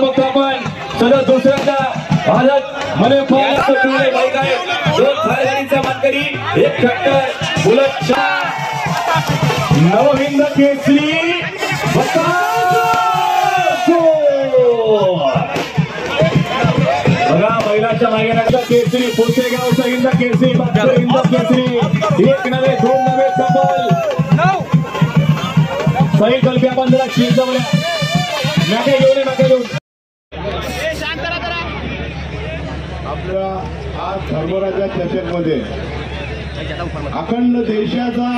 बघतो आपण सलग दुसऱ्यांदा भारत मध्ये दोन खासदारीचा मानकरी एक ट्रॅक्टर बुलेट नवहिंद केसरी बघा महिलाच्या मागे लागला केसरी पोसेगावचा हिंद केसरी हिंद केसरी एक नव्हे दोन नव्हे तब्बल सही कल्प्या पंधरा शील जमल्या नाके घेऊन नाके घेऊन आपल्या आज धर्मराजा चषकमध्ये अखंड देशाचा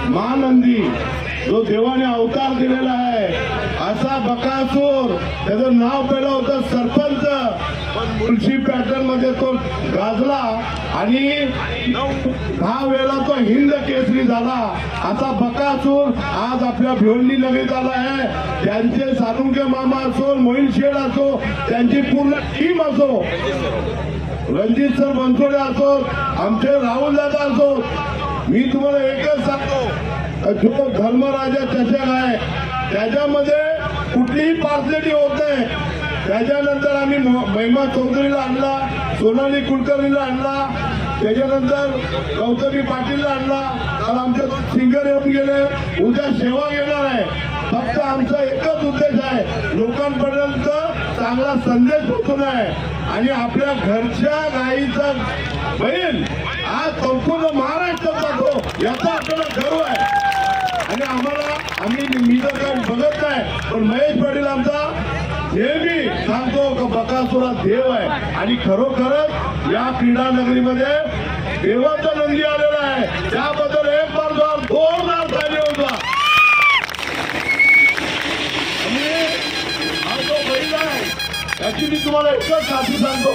महानंदी जो देवाने अवतार दिलेला आहे असा बकासूर त्याचं नाव पहिलं होतं सरपंच पण मुळशी पॅटर्न मध्ये तो गाजला आणि 10 वेळा तो हिंद केसरी झाला असा बकासूर आज आपल्या भिवंडी नगरीत आला आहे। त्यांचे सानुंगे मामा असो मोहिल शेठ असो त्यांची पूर्ण टीम असो रणजित सर बनसोडे असो आमचे राहुल दादा असो मी तुम्हाला एकच सांगतो जो धर्मराजा चषक आहे त्याच्यामध्ये कुठलीही पार्सलिटी होत नाही। त्याच्यानंतर आम्ही महिमा चौधरीला आणला सोनाली कुलकर्णीला आणला त्याच्यानंतर गौतमी पाटीलला आणला काल आमचे सिंगर येऊन गेले उद्या सेवा घेणार आहे। फक्त आमचा एकच उद्देश आहे लोकांपर्यंत चांगला संदेश पोहोचवणं आहे आणि आपल्या घरच्या गाईचा बैल आज संपूर्ण महाराष्ट्रात जातो याचा आपल्याला गर्व आहे आणि आम्ही मी तर काय बघत नाही पण महेश पाटील आमचा नेहमी सांगतो का बकासुरा देव आहे आणि खरोखरच या क्रीडा नगरीमध्ये देवाचा नंदी आलेला आहे त्याबद्दल एक बार जोरदार ताली होता। हा जो बैल आहे त्याची मी तुम्हाला एकच साथी सांगतो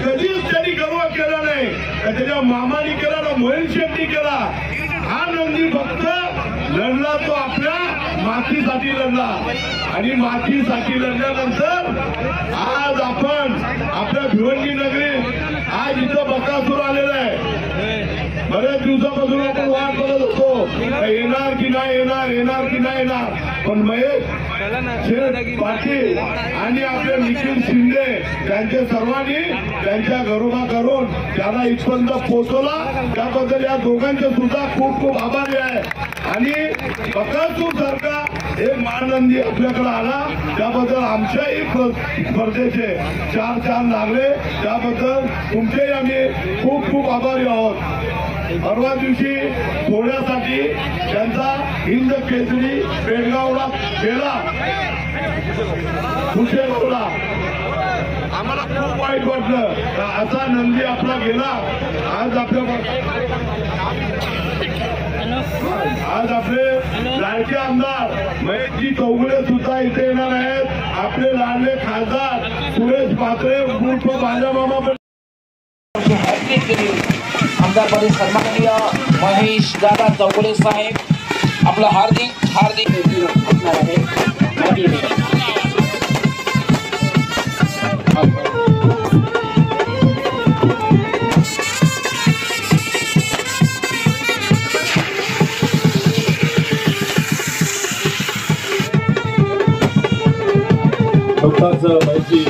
कधीच त्यांनी गर्व केला नाही त्याच्या मामानी केला ना मोहिल शेट्टी केला हा नंदी फक्त लढला तो आपल्या मातीसाठी लढला आणि मातीसाठी लढल्यानंतर आज आपण आपल्या भिवंडी नगरीत आज इथं बकासूर आलेला आहे। बऱ्याच दिवसापासून आपण वाट बघत होतो येणार की नाही येणार येणार की नाही येणार पण महेश पाटील आणि आपले निखिल शिंदे त्यांचे सर्वांनी त्यांच्या घरोबा करून त्याला इथपर्यंत पोहोचवला त्याबद्दल या दोघांचे सुद्धा खूप खूप आभारी आहे आणि बकासूर सारखा एक महानंदी आपल्याकडे आला त्याबद्दल आमच्याही स्पर्धेचे 4 लागले त्याबद्दल तुमचेही आम्ही खूप खूप आभारी आहोत। परवा दिवशी थोड्यासाठी त्यांचा हिंद केसरी पेडगावला गेला कुशेगावला आम्हाला खूप वाईट वाटलं असा नंदी आपला गेला। आज आपले लाडके आमदार महेशजी चौगुले सुद्धा इथे येणार आहेत। आपले लाडले खासदार सुरेश पात्रे उर्फ बाजामामा आमदार पदी सन्माननीय महेश दादा चौगुले साहेब आपलं हार्दिक हार्दिक असणार आहे। नुकताच महेशजी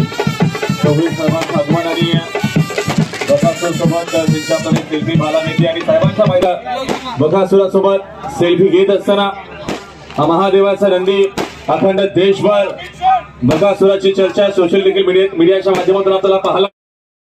चौगुले साहेबांचा आगमन आणि बकासूरसोबत त्यांच्याकडे सेल्फी मला नेते आणि साहेबांच्या मैदान बकासुरासोबत सेल्फी घेत असताना हा महादेवाचा नंदी अखंड देशभर बकासुराची चर्चा सोशल मीडियाच्या माध्यमातून आपल्याला पाहायला